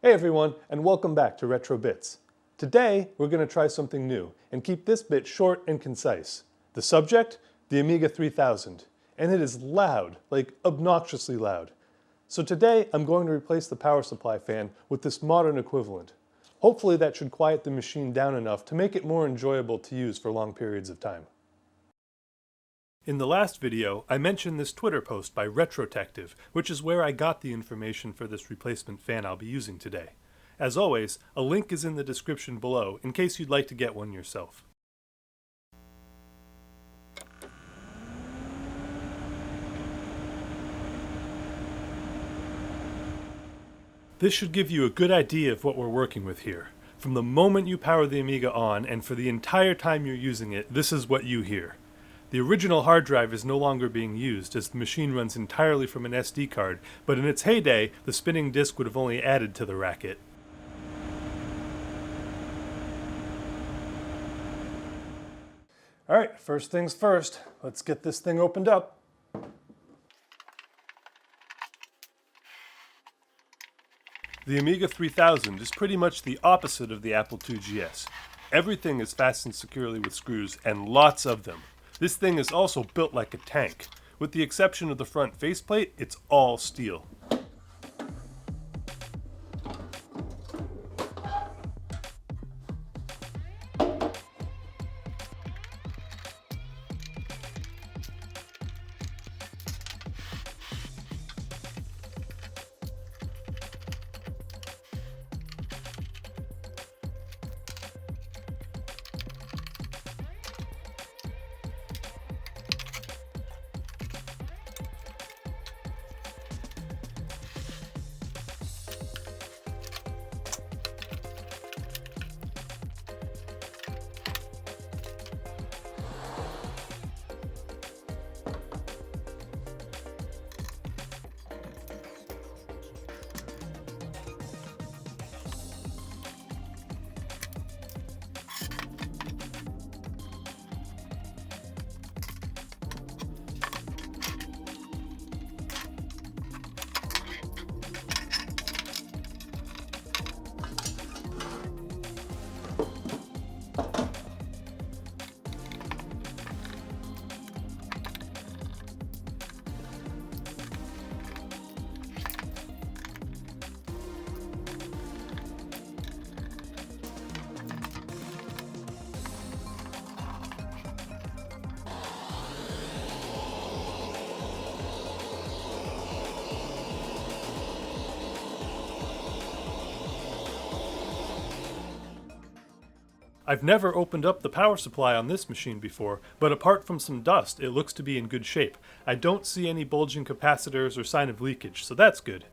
Hey everyone, and welcome back to Retro Bits. Today, we're going to try something new, and keep this bit short and concise. The subject? The Amiga 3000. And it is loud, like obnoxiously loud. So today, I'm going to replace the power supply fan with this modern equivalent. Hopefully that should quiet the machine down enough to make it more enjoyable to use for long periods of time. In the last video, I mentioned this Twitter post by Retrotective, which is where I got the information for this replacement fan I'll be using today. As always, a link is in the description below in case you'd like to get one yourself. This should give you a good idea of what we're working with here. From the moment you power the Amiga on and for the entire time you're using it, this is what you hear. The original hard drive is no longer being used as the machine runs entirely from an SD card, but in its heyday, the spinning disk would have only added to the racket. Alright, first things first, let's get this thing opened up. The Amiga 3000 is pretty much the opposite of the Apple II GS. Everything is fastened securely with screws, and lots of them. This thing is also built like a tank. With the exception of the front faceplate, it's all steel. I've never opened up the power supply on this machine before, but apart from some dust, it looks to be in good shape. I don't see any bulging capacitors or sign of leakage, so that's good.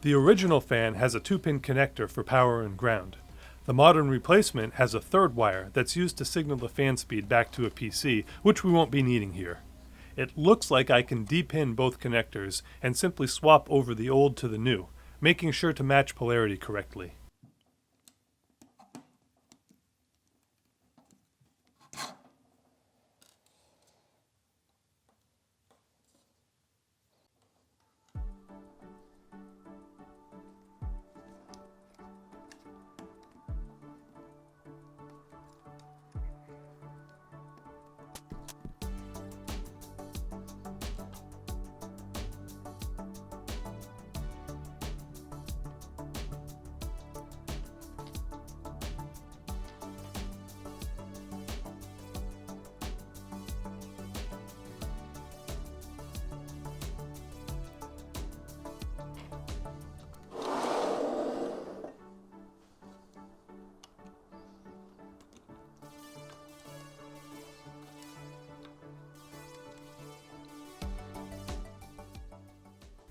The original fan has a 2-pin connector for power and ground. The modern replacement has a third wire that's used to signal the fan speed back to a PC, which we won't be needing here. It looks like I can de-pin both connectors and simply swap over the old to the new, making sure to match polarity correctly.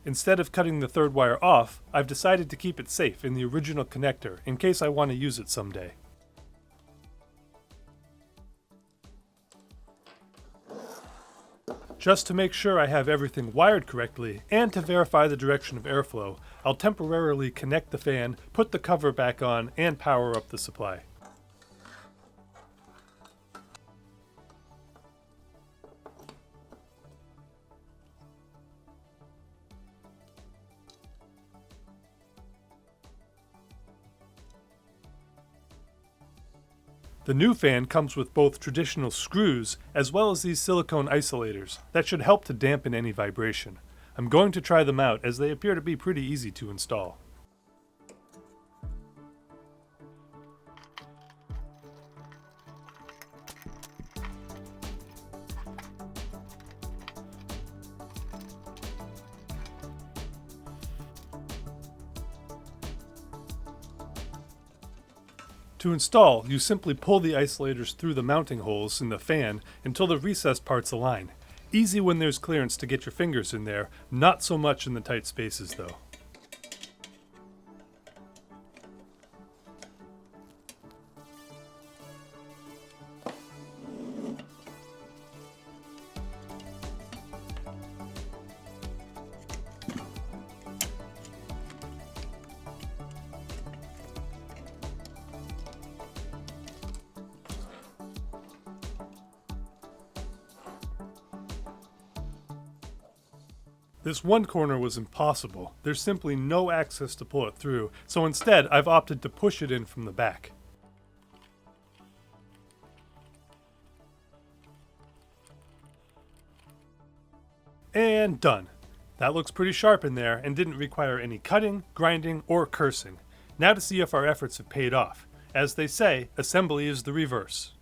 Instead of cutting the third wire off, I've decided to keep it safe in the original connector in case I want to use it someday. Just to make sure I have everything wired correctly, and to verify the direction of airflow, I'll temporarily connect the fan, put the cover back on, and power up the supply. The new fan comes with both traditional screws as well as these silicone isolators that should help to dampen any vibration. I'm going to try them out as they appear to be pretty easy to install. To install, you simply pull the isolators through the mounting holes in the fan until the recessed parts align. Easy when there's clearance to get your fingers in there, not so much in the tight spaces though. This one corner was impossible. There's simply no access to pull it through, so instead I've opted to push it in from the back. And done. That looks pretty sharp in there and didn't require any cutting, grinding, or cursing. Now to see if our efforts have paid off. As they say, assembly is the reverse.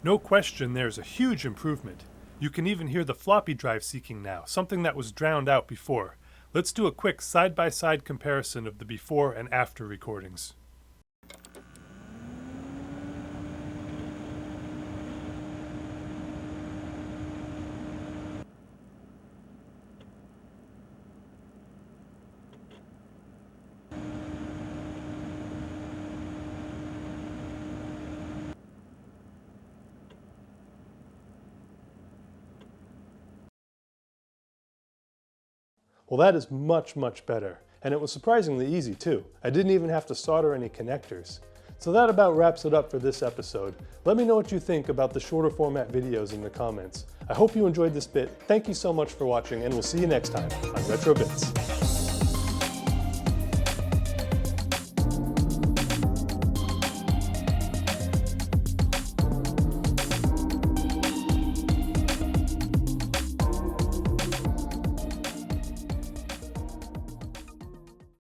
No question there's a huge improvement. You can even hear the floppy drive seeking now, something that was drowned out before. Let's do a quick side-by-side comparison of the before and after recordings. Well, that is much, much better. And it was surprisingly easy too. I didn't even have to solder any connectors. So that about wraps it up for this episode. Let me know what you think about the shorter format videos in the comments. I hope you enjoyed this bit. Thank you so much for watching, and we'll see you next time on Retro Bits.